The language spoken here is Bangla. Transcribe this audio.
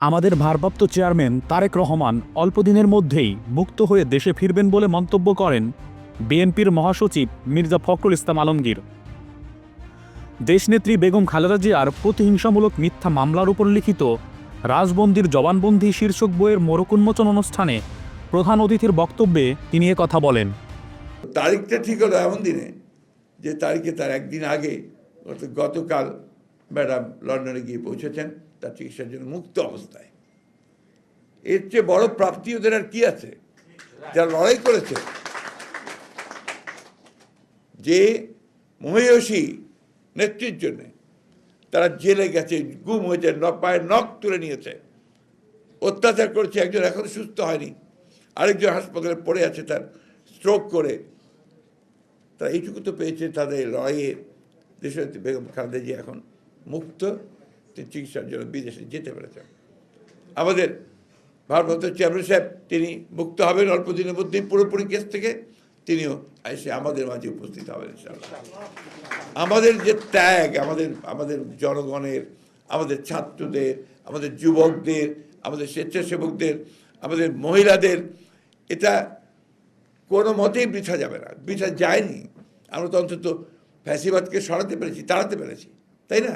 আমাদের ভারপ্রাপ্ত চেয়ারম্যান তারেক রহমান অল্প দিনের মধ্যেই মুক্ত হয়ে দেশে ফিরবেন বলে মন্তব্য করেন বিএনপির মহাসচিব মির্জা ফখরুল ইসলাম আলমগীর। দেশনেত্রী বেগম খালেদা জিয়ার প্রতিহিংসামূলক মিথ্যা মামলার উপর লিখিত রাজবন্দির জবানবন্দি শীর্ষক বইয়ের মোড়ক উন্মোচন অনুষ্ঠানে প্রধান অতিথির বক্তব্যে তিনি কথা বলেন। তারিখটা ঠিক হলো এমন দিনে যে তারিখে তার একদিন আগে গতকাল ম্যাডাম লন্ডনে গিয়ে পৌঁছেছেন তার চিকিৎসার জন্য মুক্ত অবস্থায়। এর চেয়ে বড় প্রাপ্তি ওদের আর কি আছে? যারা লড়াই করেছে, যে মহিষী নেত্রীর জন্যে তারা জেলে গেছে, গুম হয়েছে, পায়ের নখ তুলে নিয়েছে, অত্যাচার করেছে, একজন এখন সুস্থ হয়নি, আরেকজন হাসপাতালে পড়ে আছে তার স্ট্রোক করে। তারা এইটুকু তো পেয়েছে তাদের লড়াইয়ে। দেশনেত্রী বেগম খালেদা জিয়া এখন মুক্ত, তিনি চিকিৎসার জন্য বিদেশে যেতে পেরেছেন। আমাদের ভারপ্রাপ্ত চেয়ারম্যান সাহেব তিনি মুক্ত হবেন অল্প দিনের মধ্যেই পুরোপুরি কেস থেকে, তিনিও এসে আমাদের মাঝে উপস্থিত হবেন ইনশাআল্লাহ। আমাদের যে ত্যাগ, আমাদের জনগণের, আমাদের ছাত্রদের, আমাদের যুবকদের, আমাদের স্বেচ্ছাসেবকদের, আমাদের মহিলাদের, এটা কোনো মতেই বৃথা যাবে না, বৃথা যায়নি। আমরা তো অন্তত ফ্যাসিবাদকে সরাতে পেরেছি, তাড়াতে পেরেছি, তাই না?